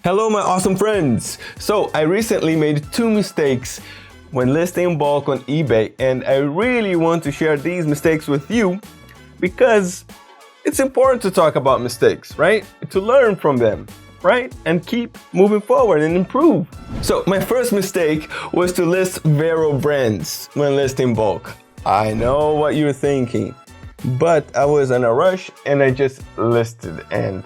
Hello my awesome friends! So I recently made 2 mistakes when listing in bulk on eBay, and I really want to share these mistakes with you because it's important to talk about mistakes, right? To learn from them, right? And keep moving forward and improve. So my first mistake was to list VERO brands when listing bulk. I know what you're thinking, but I was in a rush and I just listed, and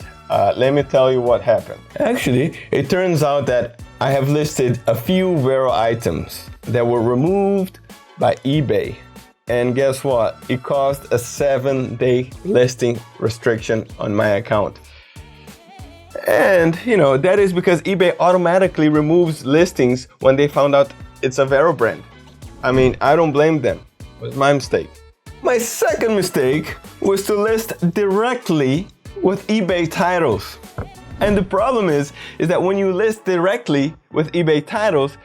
let me tell you what happened. Actually, it turns out that I have listed a few VERO items that were removed by eBay. And guess what? It caused a 7-day listing restriction on my account. And that is because eBay automatically removes listings when they found out it's a VERO brand. I mean, I don't blame them. It was my mistake. My second mistake was to list directly with eBay titles. And the problem is that when you list directly with eBay titles,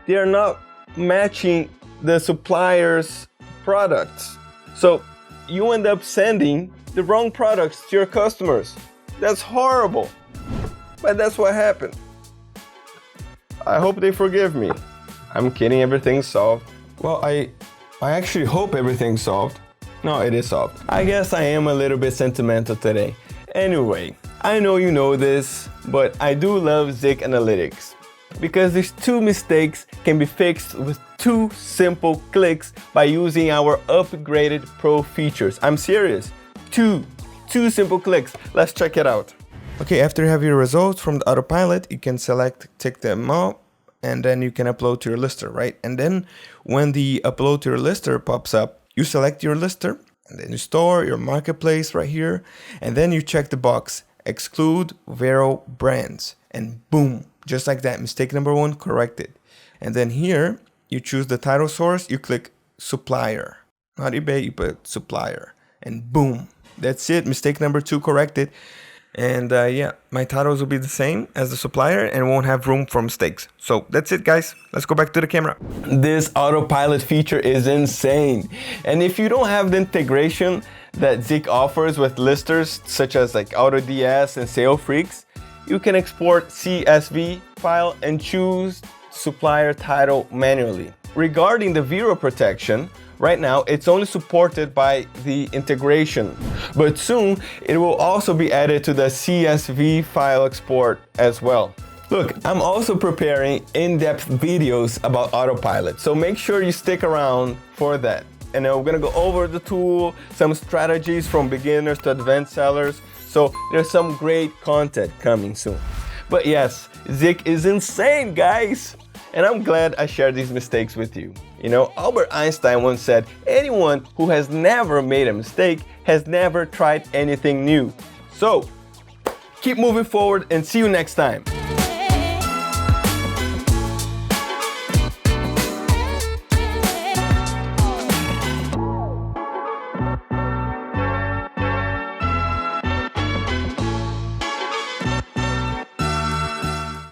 they are not matching the supplier's products. So you end up sending the wrong products to your customers. That's horrible. But that's what happened. I hope they forgive me. I'm kidding, everything's solved. Well, I actually hope everything's solved. No, it is solved. I guess I am a little bit sentimental today. Anyway, I know you know this, but I do love Zik Analytics because these 2 mistakes can be fixed with 2 simple clicks by using our upgraded Pro features. I'm serious. 2 simple clicks. Let's check it out. Okay, after you have your results from the autopilot, you can tick them up, and then you can upload to your lister, right? And then when the upload to your lister pops up, you select your lister, and then you store your marketplace right here, and then you check the box, exclude VERO brands, and boom, just like that, mistake number 1 corrected. And then here, you choose the title source, you click supplier, not eBay, you put supplier, and boom, that's it, mistake number 2 corrected. And yeah, my titles will be the same as the supplier and won't have room for mistakes. So that's it, guys. Let's go back to the camera. This autopilot feature is insane. And if you don't have the integration that Zik offers with listers such as like AutoDS and SaleFreaks, you can export CSV file and choose supplier title manually. Regarding the VERO protection, right now, it's only supported by the integration, but soon it will also be added to the CSV file export as well. Look, I'm also preparing in-depth videos about autopilot, so make sure you stick around for that. And we're gonna go over the tool, some strategies from beginners to advanced sellers, so there's some great content coming soon. But yes, Zik is insane, guys! And I'm glad I shared these mistakes with you. Albert Einstein once said, anyone who has never made a mistake has never tried anything new. So, keep moving forward and see you next time.